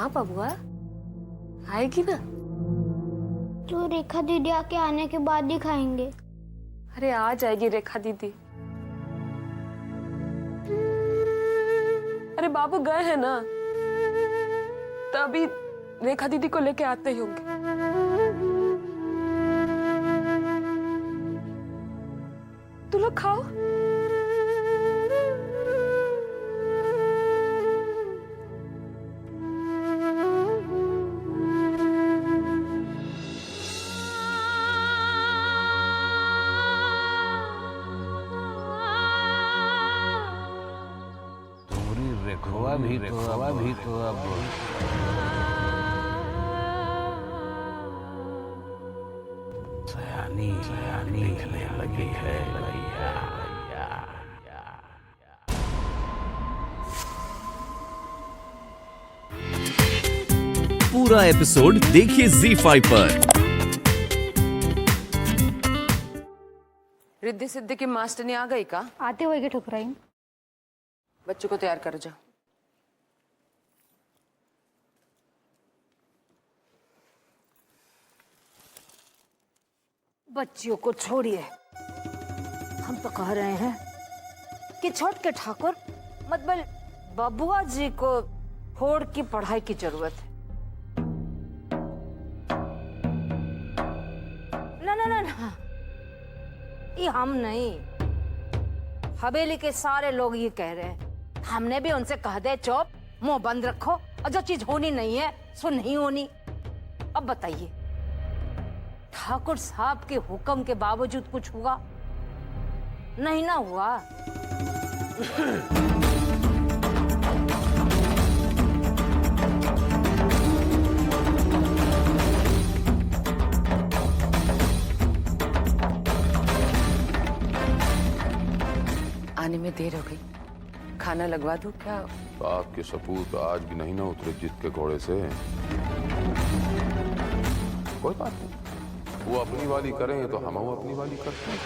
बबुआ, आएगी ना? तो रेखा दीदी आके आने के बाद ही खाएंगे। अरे आ जाएगी रेखा दीदी। अरे बाबू गए हैं ना, तभी रेखा दीदी को लेके आते ही होंगे। तू लोग खाओ। रेखवा भी तो अब सयानी दिखने लगी है भैया। पूरा एपिसोड देखिए ZEE5 पर। रिद्धि सिद्धि की मास्टरनी आ गई का? आते होएगे ठुकराइन। बच्चों को तैयार करो जाओ। बच्चियों को छोड़िए, हम तो कह रहे हैं कि छोटके ठाकुर मतलब बबुआ जी को होड़ की पढ़ाई की जरूरत है। ना, ये हम नहीं, हवेली के सारे लोग ये कह रहे हैं। हमने भी उनसे कह दे चुप, मुंह बंद रखो, और जो चीज होनी नहीं है सो नहीं होनी। अब बताइए, ठाकुर साहब के हुक्म के बावजूद कुछ हुआ नहीं ना हुआ? आने में देर हो गई, खाना लगवा दूं क्या? आपके सपूत आज भी नहीं ना उतरे जित के घोड़े से। कोई बात नहीं, वो अपनी वाली करें तो हम अपनी वाली करते हैं।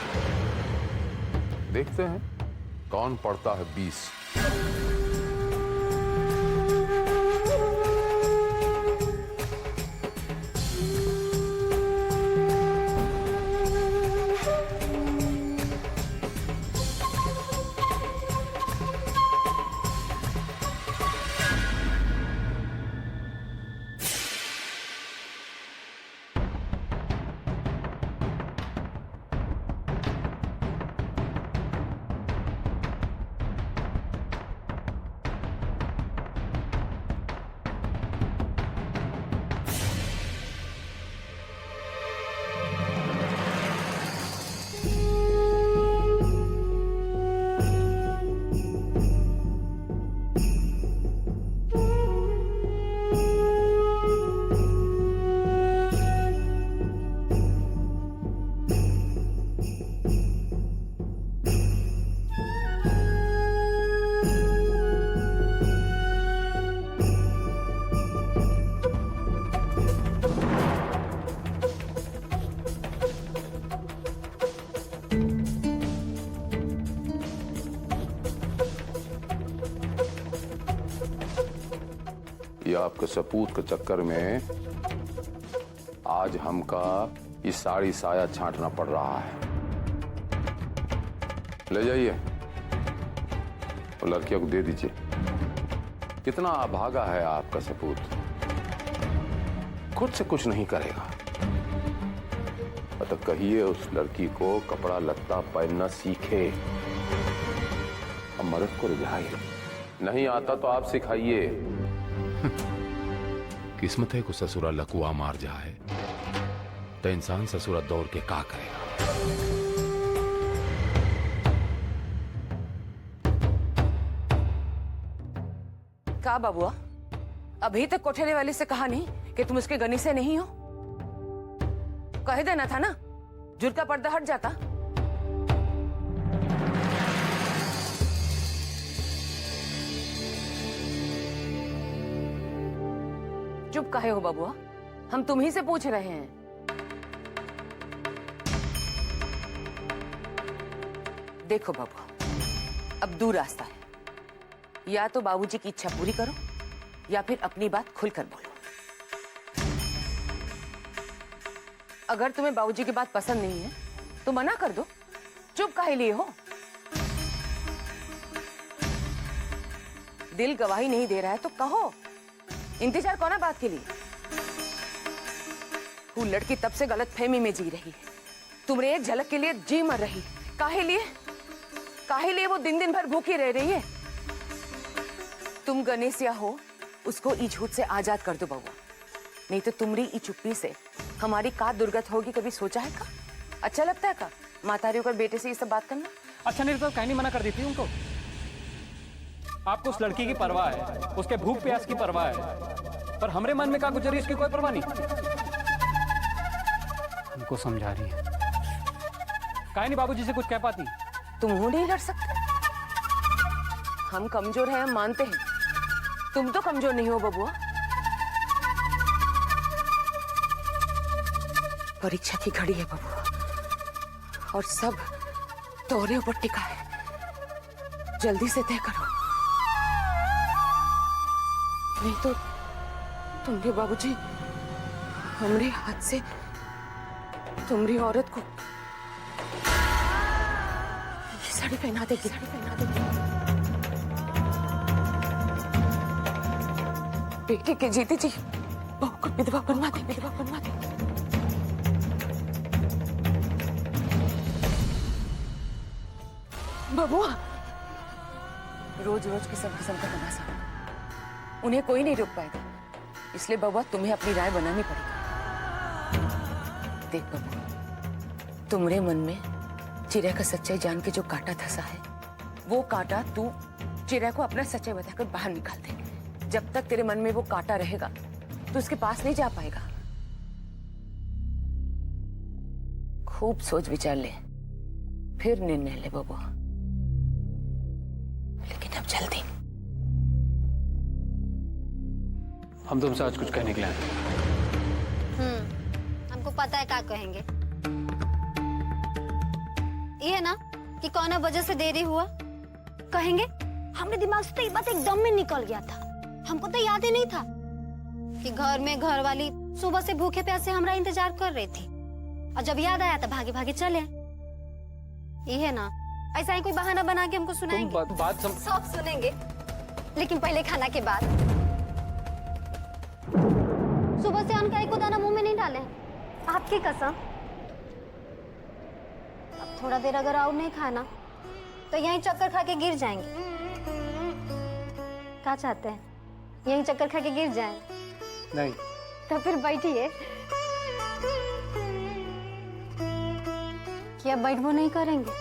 देखते हैं कौन पड़ता है 20। ये आपके सपूत के चक्कर में आज हमका ये साड़ी साया छांटना पड़ रहा है। ले जाइए और लड़कियों को दे दीजिए। कितना अभागा है आपका सपूत, खुद से कुछ नहीं करेगा। तो कहिए उस लड़की को कपड़ा लत्ता पहनना सीखे, अब मदद को रिझाइए। नहीं आता तो आप सिखाइए। किस्मत है को ससुरा लकुआ मार जाए तो इंसान ससुरा दौड़ के का करेगा। का बाबुआ, अभी तक कोठेले वाली से कहा नहीं कि तुम उसके गनी से नहीं हो? कह देना था ना, जुर्ग का पर्दा हट जाता। चुप काहे हो बाबुआ, हम तुम ही से पूछ रहे हैं। देखो बाबुआ, अब दूर रास्ता है, या तो बाबूजी की इच्छा पूरी करो या फिर अपनी बात खुलकर बोलो। अगर तुम्हें बाबूजी की बात पसंद नहीं है तो मना कर दो, चुप काहे लिए हो? दिल गवाही नहीं दे रहा है तो कहो, इंतजार करो ना बात के लिए। वो लड़की तब से गलत फहमी में जी रही है, तुम्हारे एक झलक के लिए जी मर रही है। काहे लिए? काहे लिए वो दिन दिन भर भूखी रह रही है? तुम गणेशिया हो, उसको ई झूठ से आजाद कर दो बउआ, नहीं तो तुम्हारी ई चुप्पी से हमारी का दुर्गत होगी, कभी सोचा है का? अच्छा लगता है का मातारियों कर बेटे से ये सब बात करना? अच्छा नहीं तो कहीं नहीं मना कर देती उनको। आपको उस लड़की की परवाह है, उसके भूख प्यास की परवाह है, पर हमरे मन में क्या गुजरी इसकी कोई परवाह नहीं। उनको समझा रही है, काहे नहीं बाबूजी से कुछ कह पाती? तुम मुंह नहीं लड़ सकते? हम कमजोर हैं, हम मानते हैं, तुम तो कमजोर नहीं हो बबुआ। परीक्षा की घड़ी है बबुआ, और सब तोरे ऊपर टिका है, जल्दी से तय करो, नहीं तो तुम्हारे बाबूजी हमरे हाथ से तुम्हारी औरत को ये साड़ी पहना देगी, साड़ी पहना देगी। बेटे के जीते जी बहू को विधवा बनवा दे, विधवा बनवा दे। बबुआ, रोज रोज किस्म किस्म का तमाशा, उन्हें कोई नहीं रोक पाएगा, इसलिए बबुआ तुम्हें अपनी राय बनानी पड़ेगी। देख बबुआ, तुम्हारे मन में चिड़ै का सच्चाई जान के जो कांटा धंसा है, वो कांटा तू चिड़ै को अपना सच्चाई बताकर बाहर निकाल दे। जब तक तेरे मन में वो कांटा रहेगा तो उसके पास नहीं जा पाएगा। खूब सोच विचार ले, फिर निर्णय ले बबुआ, लेकिन अब जल्दी। हम तुमसे आज कुछ कहने के लिए आए। हमको पता है क्या कहेंगे। ये है ना कि कौन वजह से देरी हुआ कहेंगे। हमरे दिमाग से तो ये बात एकदम में निकल गया था, हमको तो याद ही नहीं था कि घर में घर वाली सुबह से भूखे प्यासे हमारा इंतजार कर रही थी, और जब याद आया तो भागे भागे चले। ये है ना, ऐसा ही कोई बहाना बना के हमको सुनाएंगे। बात सब सुनेंगे, लेकिन पहले खाना के बाद। सुबह से अन्न का एक दाना मुंह में नहीं डाले, आपकी कसम। अब थोड़ा देर अगर और नहीं खाना तो यहीं चक्कर खा के गिर जाएंगे। क्या चाहते हैं, यहीं चक्कर खा के गिर जाएं? नहीं तो फिर बैठिए, क्या बैठबो नहीं करेंगे?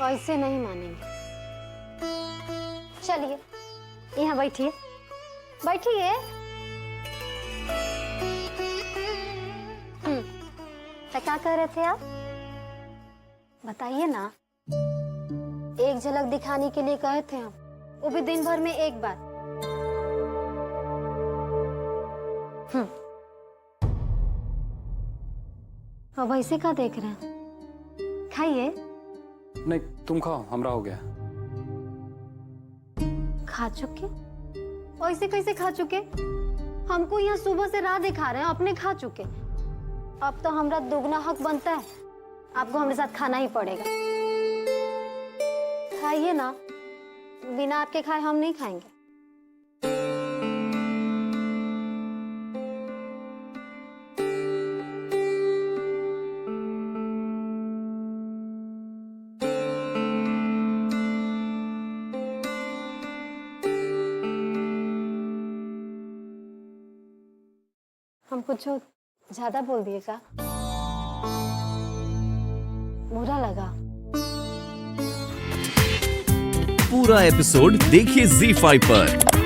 ऐसे नहीं मानेंगे। चलिए यहाँ बैठिए, बैठिए। तो क्या कह रहे थे आप, बताइए ना। एक झलक दिखाने के लिए कहे थे हम, वो भी दिन भर में एक बार। अब ऐसे क्या देख रहे हैं, खाइए। नहीं तुम खाओ, हमरा हो गया। खा चुके? ऐसे कैसे खा चुके? हमको यहाँ सुबह से राह दिखा रहे हैं, अपने खा चुके। अब तो हमरा दुगना हक बनता है, आपको हमारे साथ खाना ही पड़ेगा। खाइए ना, बिना आपके खाए हम नहीं खाएंगे। हम कुछ ज्यादा बोल दिए क्या? बुरा लगा? पूरा एपिसोड देखिए ZEE5 पर।